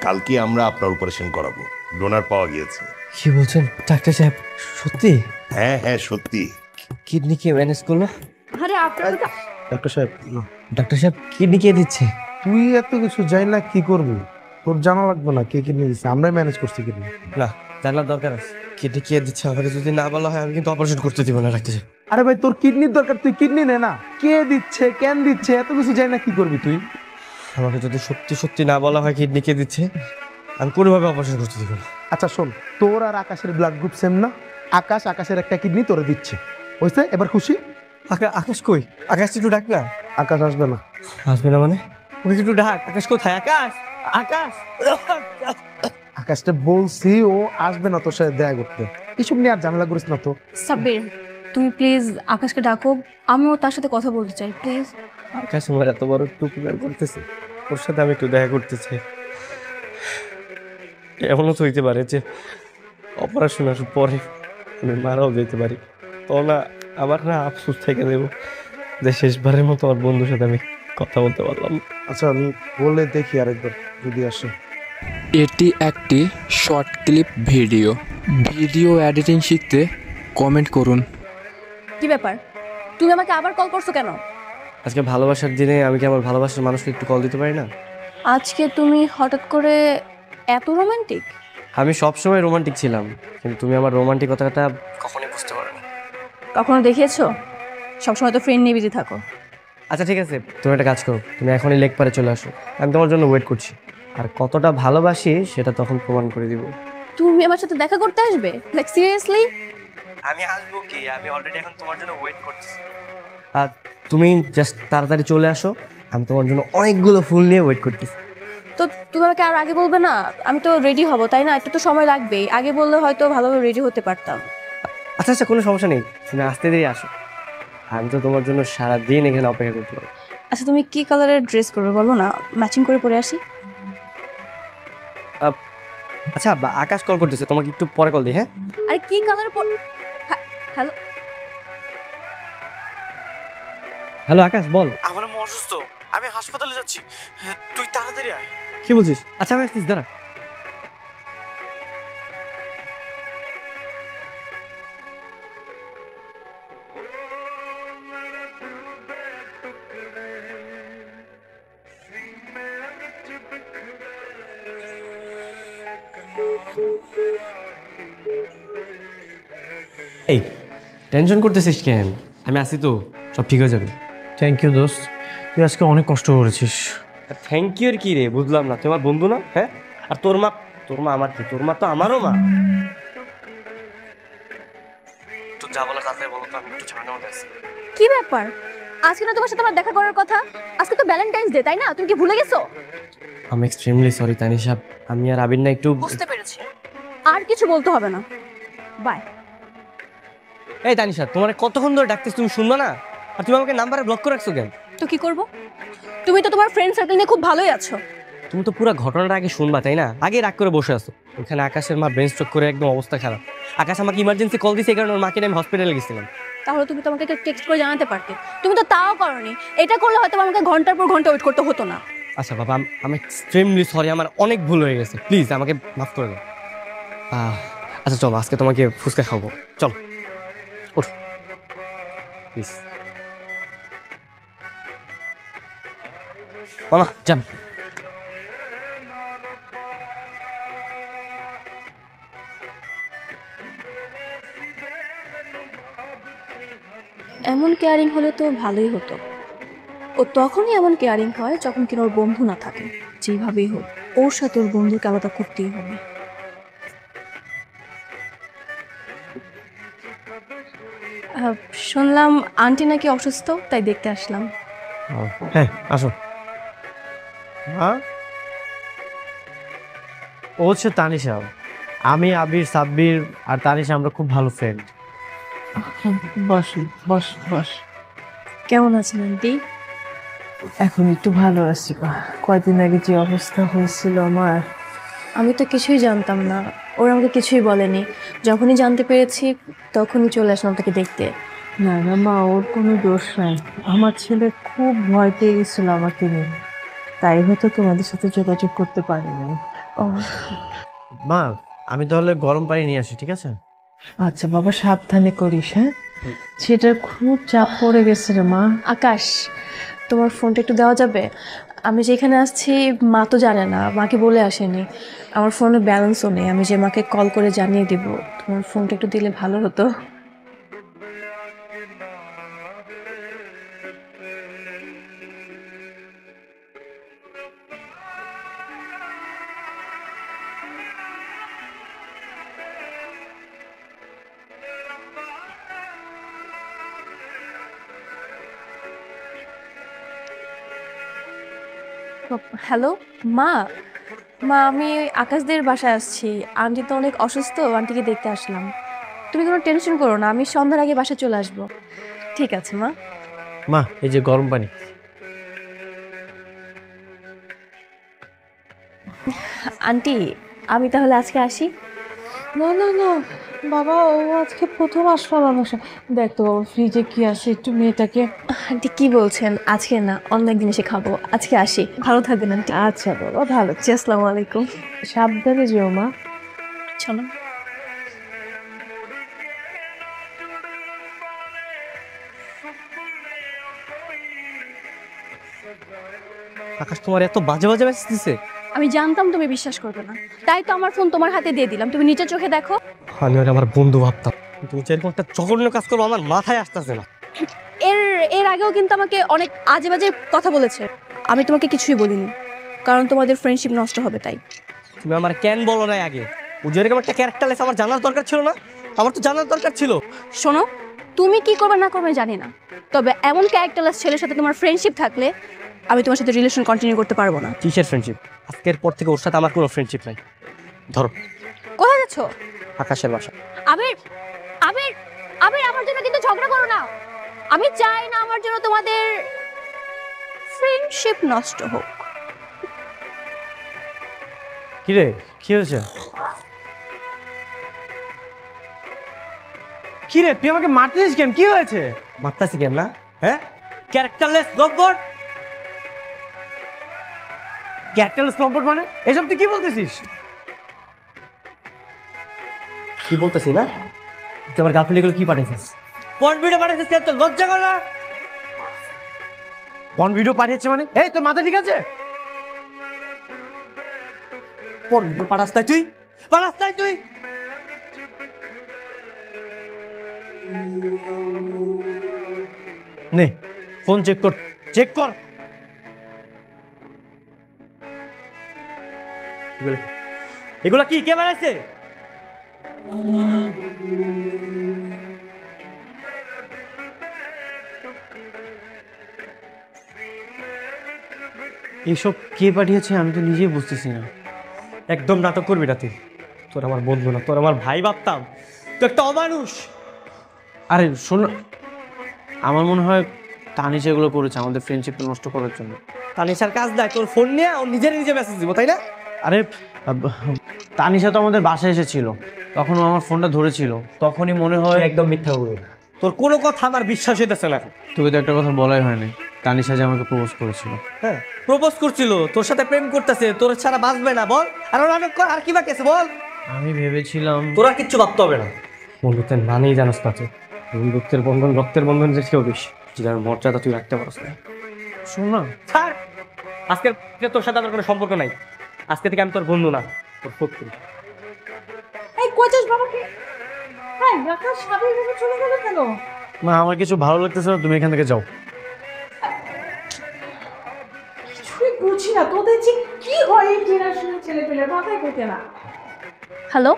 কালকে আমরা আপনার অপারেশন করাবো, ডোনার পাওয়া গিয়েছে। কি বলছেন ডাক্তার সাহেব? সত্যি? হ্যাঁ হ্যাঁ সত্যি। কিডনি কে ম্যানেজ করলো? আরে আপনার ডাক্তার সাহেব, ডাক্তার সাহেব কিডনি কে দিচ্ছে? তুই এত কিছু জানি না কি করবি, তোর জানা লাগবে না কে কিডনি দিচ্ছে, আমরাই ম্যানেজ করছি কিডনি। না, জানার দরকার আছে। কিডনি কে দিচ্ছে আমাকে যদি না বলা হয় আমি কিন্তু অপারেশন করতে দিব না ডাক্তার সাহেব। আরে ভাই তোর কিডনির দরকার, তুই কিডনি নে না। কে দিচ্ছে কেন দিচ্ছে এত কিছু জানি না কি করবি তুই? আমাকে যদি সত্যি সত্যি না বলা হয় কিডনি কে দিচ্ছে, আমি কোনোভাবে অপারেশন করতে দিব না। আচ্ছা শোন, তোর আর আকাশের ব্লাড গ্রুপ সেম না? আকাশের একটা কিডনি তোরে দিচ্ছে, হইছে? এবার খুশি? আকাশ কই? আকাশ একটু ডাক না। আকাশ আসবে না। আসবে না মানে? ওকে একটু ডাক। আকাশ কোথায়? আকাশ, আকাশ। আকাশটা বলছি ও আসবে না তোর সাথে দেখা করতে, এসব নিয়ে আর ঝামেলা করিস না তো। সাব্বির, তুমি প্লিজ আকাশকে ডাকো, আমিও তার সাথে কথা বলতে চাই প্লিজ। আকাশ আমার এত বড় টুপি করতেছে, ওর সাথে আমি একটু দেখা করতে চাই। এমনও তো হইতে পারে যে অপারেশন আসার পরে আমি মারাও যেতে পারি। তো না, আমার না আফসোস থেকে দেবো যে শেষবারের মতো আমার বন্ধুর সাথে আমি কথা বলতে পারলাম। আচ্ছা আমি বলে দেখি আরেকবার যদি আসে। এটি একটি short clip video. Video editing শিখতে কমেন্ট করুন। কি ব্যাপার, তুমি আমাকে আবার কল করছো কেন? আজকে ভালোবাসার দিনে আমি কি আমার ভালোবাসার মানুষকে একটু কল দিতে পারি না? আজকে তুমি হঠাৎ করে এত রোমান্টিক? আমি সবসময় রোমান্টিক ছিলাম, কিন্তু তুমি আমার রোমান্টিকতাটা কখনোই বুঝতে পারো না। কখনো দেখিয়েছো? সবসময় তো ফ্রেন্ড নিয়ে বিজি থাকো। আচ্ছা ঠিক আছে, তুমি একটা কাজ করো, তুমি এখনই লেক পারে চলে আসো, আমি তোমার জন্য ওয়েট করছি। আর কতটা ভালোবাসি সেটা তখন প্রমাণ করে দিব। তুমি আমার সাথে দেখা করতে আসবে? Like seriously? আমি আসবো কি, আমি অলরেডি এখন তোমার জন্য ওয়েট করছি। আর তুমি জাস্ট তাড়াতাড়ি চলে আসো, আমি তোমার জন্য অনেকগুলো ফুল নিয়ে ওয়েট করতেছি। তো তুমি আমাকে আর আগে বলবে না? আমি তো রেডি হব, তাই না? একটু তো সময় লাগবেই, আগে বললে হয়তো ভালোভাবে রেডি হতে পারতাম। আচ্ছা আচ্ছা, কোনো সমস্যা নেই, তুমি আসতে দেরি আসো, আমি তো তোমার জন্য সারাদিন এখানে অপেক্ষা করতে পারবো। আচ্ছা তুমি কি কালারের ড্রেস করবে বলো না, ম্যাচিং করে পরে আসি। আচ্ছা আকাশ কল করতেছে, তোমাকে একটু পরে কল দিই। হ্যাঁ, আরে কি কালার হ্যালো? হ্যালো আকাশ বল। আমার আম্মু অসুস্থ, আমি হাসপাতালে যাচ্ছি, তুই তাড়াতাড়ি আয়। কি বলছিস? আচ্ছা আমি আসছিস, দাঁড়া। এই টেনশন করতেছিস কেন? আমি আসি তো, সব ঠিক হয়ে যাবে। থ্যাংক ইউ দোস্ত, তুই আজকে অনেক কষ্ট করেছিস। থ্যাংক ইউ এর কি রে, বুঝলাম না, তুই আমার বন্ধু না? হ্যাঁ, আর তোর মা আমার কি? তোর মা তো আমারও মা। তো যা বলা তাড়াতাড়ি বলো তো, আমি একটু ঝামেলার মধ্যে আছি। কি ব্যাপার, আজকে না তোমার সাথে আমার দেখা করার কথা? আজকে তো ভ্যালেন্টাইন্স ডে, তাই না? তুমি কি ভুলে গেছো? আমি এক্সট্রিমলি সরি তানিশা, আমি আর আবির না একটু। বুঝতে পেরেছি, আর কিছু বলতে হবে না, বাই। এই তানিশা, তোমার কতক্ষণ ধরে ডাকতেছ, তুমি শুনবা না? আর তুমি আমাকে নাম্বারে ব্লক করে রাখছো কেন? তো কি করব? তুমি তো তোমার ফ্রেন্ড সার্কেল নিয়ে খুব ভালোই আছো। তুমি তো পুরো ঘটনাটা আগে শুনবা, তাই না? আগে রাগ করে বসে আছো। ওখানে আকাশের মা ব্রেন স্ট্রোক করে একদম অবস্থা খারাপ। আকাশ আমাকে ইমার্জেন্সি কল দিয়েছে, এই কারণে ওর মাকে নিয়ে আমি হসপিটালে গেছিলাম। তাহলে তুমি তো আমাকে টেক্সট করে জানাতে পারতে, তুমি তো তাও করনি। এটা করলে হয়তো আমাকে ঘন্টার পর ঘন্টা ওয়েট করতে হতো না। আচ্ছা বাবা, আমি এক্সট্রিমলি সরি, আমার অনেক ভুল হয়ে গেছে, প্লিজ আমাকে মাফ করে দাও। আচ্ছা চলো, আজকে তোমাকে ফুচকা খাবো, চলো ওঠ প্লিজ। মামা যান। এমন কেয়ারিং হলে তো ভালোই হতো। ও তখনই এমন কেয়ারিং হয় যখন কিনা ওর বন্ধু না থাকে। যেভাবেই হোক ওর সাথে ওর বন্ধুকে আলাদা করতেই হবে। শুনলাম আন্টি নাকি অসুস্থ, তাই দেখতে আসলাম। হ্যাঁ আসো। হ্যাঁ, ও হচ্ছে তানিশা। আমি, আবির, সাব্বির আর তানিশা আমরা খুব ভালো ফ্রেন্ড। বস বস বস। কেমন আছেন আন্টি? এখন একটু ভালো আছি। কয়দিন আগে যে অবস্থা হয়েছিল আমার, আমি তো কিছুই জানতাম না, ওরা আমাকে কিছুই বলেনি। যখনই জানতে পেরেছি তখনই চলে আসলাম তাকে দেখতে। না না মা, ওর কোনো দোষ নাই। আমার ছেলে খুব ভয় পেয়ে গেছিল আমাকে নিয়ে, তাই হয়তো তোমাদের সাথে যোগাযোগ করতে পারিনি। ও মা আমি তাহলে গরম পানি নিয়ে আসি, ঠিক আছে? আচ্ছা বাবা, সাবধানে করিস। হ্যাঁ, সেটা খুব চাপ পড়ে গেছে রে মা। আকাশ, তোমার ফোনটা একটু দেওয়া যাবে? আমি যেখানে আসছি মা তো জানে না, মাকে বলে আসেনি। আমার ফোনে ব্যালেন্সও নেই, আমি যে মাকে কল করে জানিয়ে দিব। তোমার ফোনটা একটু দিলে ভালো হতো। হ্যালো মা, মা আমি আকাশদের বাসায় আসছি। আন্টি তো অনেক অসুস্থ, আন্টিকে দেখতে আসলাম। তুমি কোনো টেনশন করো না, আমি সন্ধ্যার আগে বাসায় চলে আসবো। ঠিক আছে মা। মা এই যে গরম পানি। আন্টি আমি তাহলে আজকে আসি। না না না বাবা, ও আজকে প্রথম আসলো আমার বাসায়। দেখ তো বাবা, ফ্রিজে কি আছে, একটু মেয়েটাকে। আন্টি কি বলছেন? আজকে না, অন্য একদিন এসে খাবো। আজকে আসি, ভালো থাকবেন আন্টি। আচ্ছা বাবা, ভালো। জি, আসসালামু আলাইকুম। সাবধানে যেও মা। চলো। আকাশ তোমার এত বাজে বাজে মেসেজ দিছে? আমি জানতাম তুমি বিশ্বাস করবে না, তাই তো আমার ফোন তোমার হাতে দিয়ে দিলাম। তুমি নিচের চোখে দেখো। আমি ওরে আমার বন্ধু ভাবতাম, তুমি যেরকম একটা জঘন্য কাজ করো আমার মাথায় আসতেছে না। এর এর আগেও কিন্তু আমাকে অনেক আজে বাজে কথা বলেছে। আমি তোমাকে কিছুই বলিনি, কারণ তোমাদের ফ্রেন্ডশিপ নষ্ট হবে তাই। তুমি আমার কেন বলো না আগে? ও যেরকম একটা ক্যারেক্টারলেস আমার জানার দরকার ছিল না? আমার তো জানার দরকার ছিল। শোনো, তুমি কি করবে না করবে জানি না, তবে এমন ক্যারেক্টারলেস ছেলের সাথে তোমার ফ্রেন্ডশিপ থাকলে আমি তোমার সাথে রিলেশন কন্টিনিউ করতে পারবো না। কিসের ফ্রেন্ডশিপ? আজকের পর থেকে ওর সাথে আমার কোনো ফ্রেন্ডশিপ নাই। ধরো কোথায় যাচ্ছ? আকাশের বাসা। আবির, আবির, আবির, আমার জন্য কিন্তু ঝগড়া করো না। আমি চাই না আমার জন্য তোমাদের ফ্রেন্ডশিপ নষ্ট হোক। কি রে, কি হয়েছে? কি রে, তুই আমাকে মারতেছিস কেন? কি হয়েছে? মারতাছি কেন না? হ্যাঁ, ক্যারেক্টারলেস গব্বর। ক্যারেক্টারলেস কম্পোর্ট মানে? এসব তুই কি বলতেছিস? কি বলতেছি না? তুই আমার গার্লফ্রেন্ড এগুলো কি পাঠিয়েছিস? কোন ভিডিও পাঠাইছিস? কেন তোর লজ্জা করে না? কোন ভিডিও পাঠিয়েছে মানে? এই তোর মাথা ঠিক আছে? কোন ভিডিও পাঠাস তাই তুই? পাঠাস তাই তুই? নে ফোন চেক কর, চেক কর। এগুলা কি কে বানাইছে? এইসব কে পাঠিয়েছে আমি তো নিজেই বুঝতেছি না। একদম নাটক করবি না তুই। তোর আমার বন্ধু না, তোর আমার ভাই ভাবতাম। তুই একটা অমানুষ। আরে শোন, আমার মনে হয় তানিশ এগুলো করেছে আমাদের ফ্রেন্ডশিপটা নষ্ট করার জন্য। তানিশার কাজ দেয় তোর ফোন নিয়ে ও নিজের নিজে মেসেজ দিব, তাই না? আরে তানিশা তো আমাদের বাসায় এসেছিল, তখন ও আমার ফোনটা ধরেছিল, তখনই মনে হয়। একদম মিথ্যা বলবি না। তোর কোনো কথা আমার বিশ্বাস হইতেছে না। তোকে তো একটা কথা বলাই হয়নি, তানিশা যে আমাকে প্রপোজ করেছিল। হ্যাঁ, প্রপোজ করছিল, তোর সাথে প্রেম করতেছে, তোর ছাড়া বাঁচবে না। বল আর নাটক কর, আর কি বাকি আছে বল। আমি ভেবেছিলাম তোর আর কিচ্ছু ভাবতে হবে না। বন্ধুত্বের মানেই জানোস না তুই। বন্ধুত্বের বন্ধন রক্তের বন্ধন যে কেউ বেশি, যেটার মর্যাদা তুই রাখতে পারস না। শোন না, ছাড়, আজকের থেকে তোর সাথে আমার কোনো সম্পর্ক নাই। আজকে থেকে আমি তোর বন্ধু না, তোর শত্রু। এই কোচাস বাবাকে, হ্যাঁ আকাশ স্বাভাবিকভাবে চলে গেল কেন? মা আমার কিছু ভালো লাগতেছে না, তুমি এখান থেকে যাও। কিছুই বুঝি না তোদের যে কি হয় এই জেনারেশনের ছেলে পেলে, মাথায় কোতে না। হ্যালো,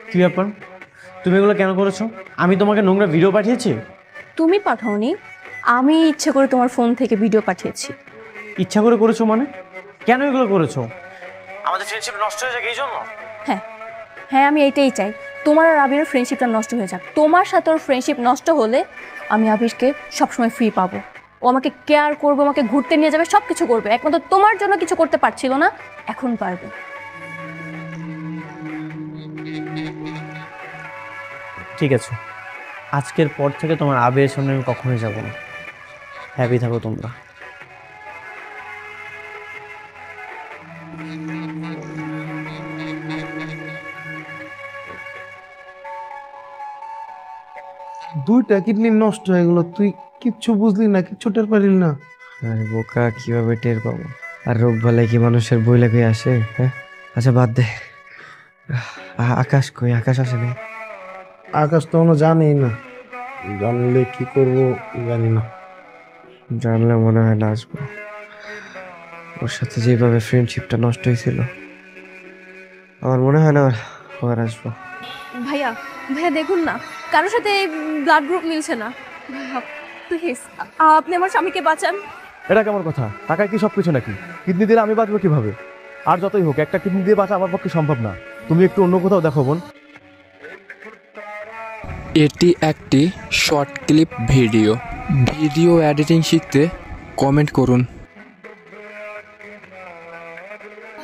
কি ব্যাপার, তুমি এগুলো কেন করেছো? আমি তোমাকে নোংরা ভিডিও পাঠিয়েছি? তুমি পাঠাওনি, আমি ইচ্ছে করে তোমার ফোন থেকে ভিডিও পাঠিয়েছি। ইচ্ছা করে করেছো মানে? কেন এগুলো করেছো? আমাদের ফ্রেন্ডশিপ নষ্ট হয়ে যাক এই জন্য? হ্যাঁ হ্যাঁ, আমি এইটাই চাই, তোমার আর আবিরের ফ্রেন্ডশিপটা নষ্ট হয়ে যাক। তোমার সাথে ওর ফ্রেন্ডশিপ নষ্ট হলে আমি আবিরকে সবসময় ফ্রি পাবো। ও আমাকে কেয়ার করবে, আমাকে ঘুরতে নিয়ে যাবে, সব কিছু করবে। একমাত্র তোমার জন্য কিছু করতে পারছিল না, এখন পারবে। ঠিক আছে, আজকের পর থেকে তোমার আবেগের সামনে আমি কখনোই যাবো না। হ্যাপি থাকো তোমরা। দুইটা কিডনি নষ্ট হয়ে গেল, তুই কিচ্ছু বুঝলি না, কিচ্ছু টের পারিলি না? আরে বোকা, কিভাবে টের পাবো? আর রোগ বালাই কি মানুষের বই লেগে আসে? হ্যাঁ, আচ্ছা বাদ দে। আকাশ কই? আকাশ আসে না? আকাশ তো এখনো জানেই না, জানলে কি করবো জানি না। জানলে মনে হয় না আসবো। ওর সাথে যেভাবে ফ্রেন্ডশিপটা নষ্ট হয়েছিল, আমার মনে হয় না আবার আসবো। ভাইয়া, ভাইয়া দেখুন না, কারোর সাথে ব্লাড গ্রুপ মিলছে না। ভাইয়া প্লিজ, আপনি আমার স্বামীকে বাঁচান। এটা কেমন কথা? টাকায় কি সবকিছু নাকি? কিডনি দিলে আমি বাঁচবো কিভাবে? আর যতই হোক, একটা কিডনি দিয়ে বাঁচা আমার পক্ষে সম্ভব না। তুমি একটু অন্য কোথাও দেখো বোন। এটি একটি short clip video. Video editing শিখতে কমেন্ট করুন।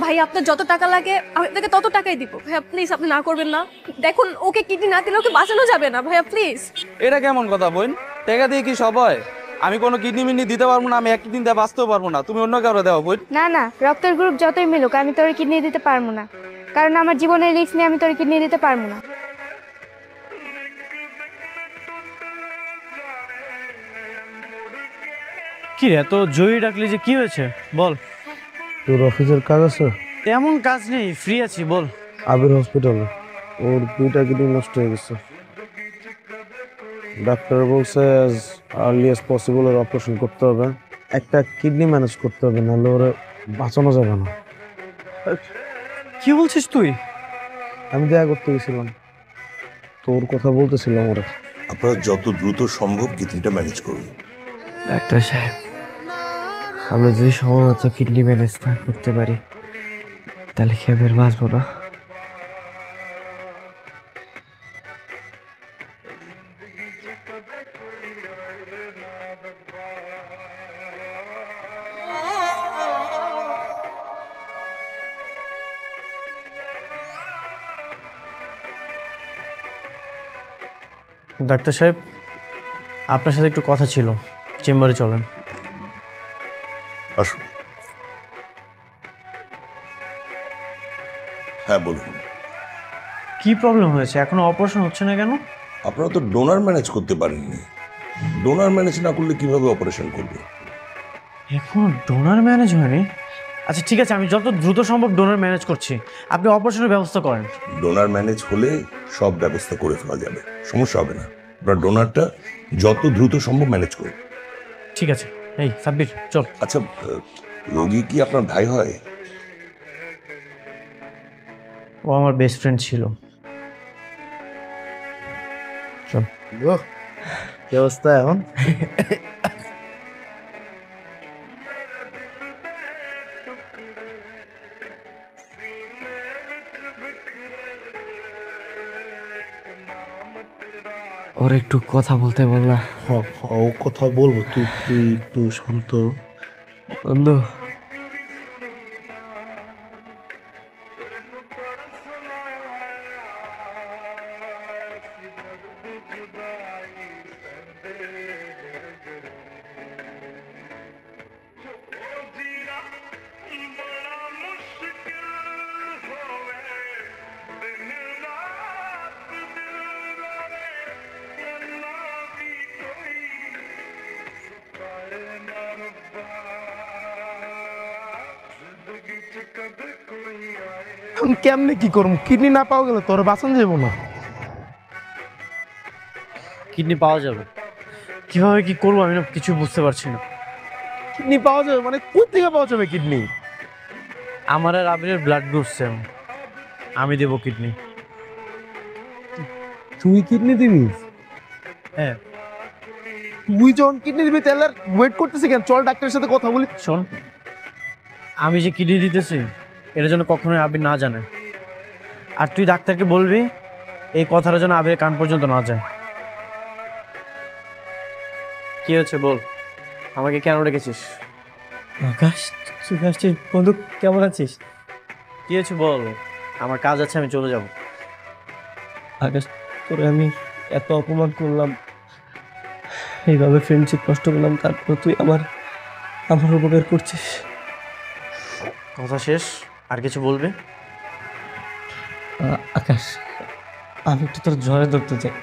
ভাই আপনার যত টাকা লাগে আমি আপনাকে তত টাকাই দিব। ভাইয়া প্লিজ, আপনি না করবেন না। দেখুন, ওকে কিডনি না দিলে ওকে বাঁচানো যাবে না। ভাইয়া প্লিজ। এটা কেমন কথা বোন? টাকা দিয়ে কি সব হয়? আমি কোনো কিডনি মিডনি দিতে পারবো না, আমি এক কিডনি দিয়ে বাঁচতেও পারবো না, তুমি অন্য কারো দেওয়া বোন। না না, রক্তের গ্রুপ যতই মিলুক আমি তোর কিডনি দিতে পারবো না, কারণ আমার জীবনের রিস্ক নিয়ে আমি তোর কিডনি দিতে পারবো না। কি রে, এত জয়ী ডাকলি যে, কি হয়েছে বল? তোর অফিসের কাজ আছে? এমন কাজ নেই, ফ্রি আছি, বল। আবির হসপিটালে ওর দুইটা কিডনি নষ্ট হয়ে গেছে। ডাক্তার বলছে অ্যাজ আর্লি অ্যাজ পসিবল ওর অপারেশন করতে হবে। একটা কিডনি ম্যানেজ করতে হবে, নাহলে ওরা বাঁচানো যাবে না। কি বলছিস তুই? আমি দেখা করতে গেছিলাম, তোর কথা বলতেছিলাম ওরা। আপনারা যত দ্রুত সম্ভব কিডনিটা ম্যানেজ করুন। ডাক্তার সাহেব, আমরা যদি সময় মতো কিডনি ম্যানেজ না করতে পারি, তাহলে কি আমি আর বাঁচবো না? ডাক্তার সাহেব, আপনার সাথে একটু কথা ছিল, চেম্বারে চলেন। আসুন। হ্যাঁ বলুন। কি প্রবলেম হয়েছে? এখনো অপারেশন হচ্ছে না কেন? আপনারা তো ডোনার ম্যানেজ করতে পারেননি। ডোনার ম্যানেজ না করলে কিভাবে অপারেশন করবে? এখনো ডোনার ম্যানেজ হয়নি? আচ্ছা ঠিক আছে, আমি যত দ্রুত সম্ভব ডোনার ম্যানেজ করছি, আপনি অপারেশনের ব্যবস্থা করেন। ডোনার ম্যানেজ হলে সব ব্যবস্থা করে ফেলা যাবে, সমস্যা হবে না। আপনার ডোনারটা যত দ্রুত সম্ভব ম্যানেজ করুন। ঠিক আছে, এই সাব্বির চল। আচ্ছা, রোগী কি আপনার ভাই হয়? ও আমার বেস্ট ফ্রেন্ড ছিল। চল। কি অবস্থা এখন? ওর একটু কথা বলতে বল না। ও কথা বলবো, তুই তুই একটু শান্ত। বন্ধু, কেমনে কি করবো? কিডনি না পাওয়া গেলে তোর বাঁচান যাবো না। কিডনি পাওয়া যাবে, কিভাবে কি করবো আমি না কিছু বুঝতে পারছি না। কিডনি পাওয়া যাবে মানে কোথা থেকে পাওয়া যাবে কিডনি? আমার আর আবিরের ব্লাড গ্রুপ সেম, আমি দেবো কিডনি। তুই কিডনি দিবি? হ্যাঁ। তুই যখন কিডনি দিবি তাহলে ওয়েট করতেছি কেন? চল ডাক্তারের সাথে কথা বলি। শোন, আমি যে কিডনি দিতেছি এটার জন্য কখনোই আবির না জানে, আর তুই ডাক্তারকে বলবি এই কথাটা যেন আবিরের কান পর্যন্ত না যায়। কি হচ্ছে বল, আমাকে কেন রেখেছিস? আকাশ তুই আসছিস? বন্ধু কেমন আছিস? কি হয়েছে বল, আমার কাজ আছে, আমি চলে যাব। আকাশ, তোরে আমি এত অপমান করলাম, এইভাবে ফ্রেন্ডশিপ নষ্ট করলাম, তারপর তুই আমার উপকার করছিস। কথা শেষ, আর কিছু বলবে? আকাশ, আমি একটু তোর জ্বরে ধরতে চাই।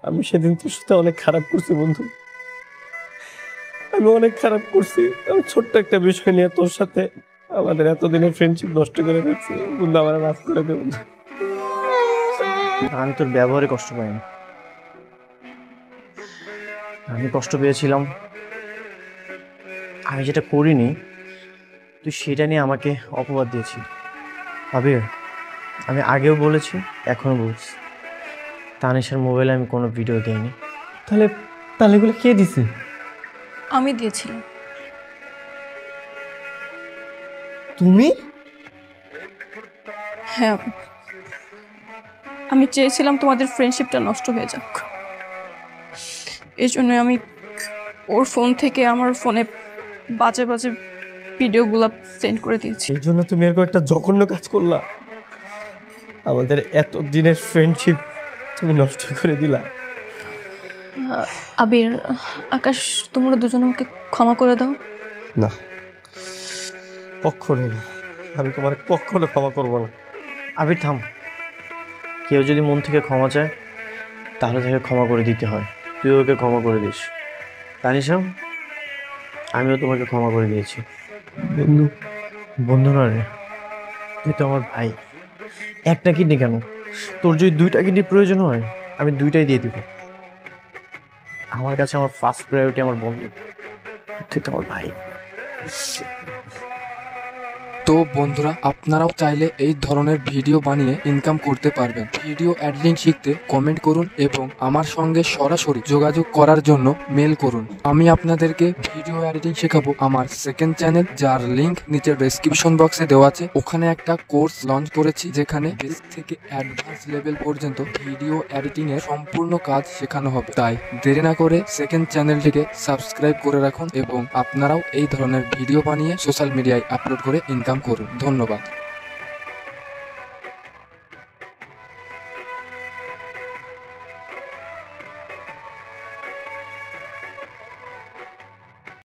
আমি সেদিন তোর সাথে অনেক খারাপ করছি বন্ধু, আমি অনেক খারাপ করছি। আমি ছোট্ট একটা বিষয় নিয়ে তোর সাথে আমাদের এতদিনের ফ্রেন্ডশিপ নষ্ট করে ফেলছি বন্ধু, আমার মাফ করে দে বন্ধু। আমি তোর ব্যবহারে কষ্ট পাইনি, আমি কষ্ট পেয়েছিলাম আমি যেটা করিনি তুই সেটা নিয়ে আমাকে অপবাদ দিয়েছিস। আবির, আমি আগেও বলেছি এখনো বলছি, তানিশার মোবাইলে আমি কোনো ভিডিও দিইনি। তাহলে তাহলে এগুলো কে দিছে? আমি দিয়েছিলাম। তুমি? হ্যাঁ, আমি চেয়েছিলাম তোমাদের ফ্রেন্ডশিপটা নষ্ট হয়ে যাক, এই জন্য আমি ওর ফোন থেকে আমার ফোনে বাজে বাজে ভিডিওগুলো সেন্ড করে দিয়েছি। এই জন্য তুমি এরকম একটা জঘন্য কাজ করলা? আমাদের এত দিনের ফ্রেন্ডশিপ তুমি নষ্ট করে দিলা। আবির, আকাশ, তোমরা দুজন আমাকে ক্ষমা করে দাও। না, কখনো না, আমি তোমার কখনো ক্ষমা করবো না। আবির থাম, কেউ যদি মন থেকে ক্ষমা চায় তাহলে তাকে ক্ষমা করে দিতে হয়, তুই ওকে ক্ষমা করে দিস। তানিশা, আমিও তোমাকে ক্ষমা করে দিয়েছি। বন্ধু, বন্ধু না রে, তুই তো আমার ভাই। একটা কিডনি কেন, তোর যদি 2টা কিডনি প্রয়োজন হয় আমি 2টাই দিয়ে দিব। আমার কাছে আমার ফার্স্ট প্রায়োরিটি আমার বন্ধু, তুই তো আমার ভাই। তো বন্ধুরা, আপনারাও চাইলে এই ধরনের ভিডিও বানিয়ে ইনকাম করতে পারবেন। ভিডিও এডিটিং শিখতে কমেন্ট করুন এবং আমার সঙ্গে সরাসরি যোগাযোগ করার জন্য মেল করুন। আমি আপনাদেরকে ভিডিও এডিটিং শেখাবো আমার সেকেন্ড চ্যানেল, যার লিংক নিচের ডেসক্রিপশন বক্সে দেওয়া আছে। ওখানে একটা কোর্স লঞ্চ করেছি যেখানে বেসিক থেকে অ্যাডভান্স লেভেল পর্যন্ত ভিডিও এডিটিং এর সম্পূর্ণ কাজ শেখানো হবে। তাই দেরি না করে সেকেন্ড চ্যানেলটিকে সাবস্ক্রাইব করে রাখুন এবং আপনারাও এই ধরনের ভিডিও বানিয়ে সোশ্যাল মিডিয়ায় আপলোড করে ইনকাম করুন। ধন্যবাদ।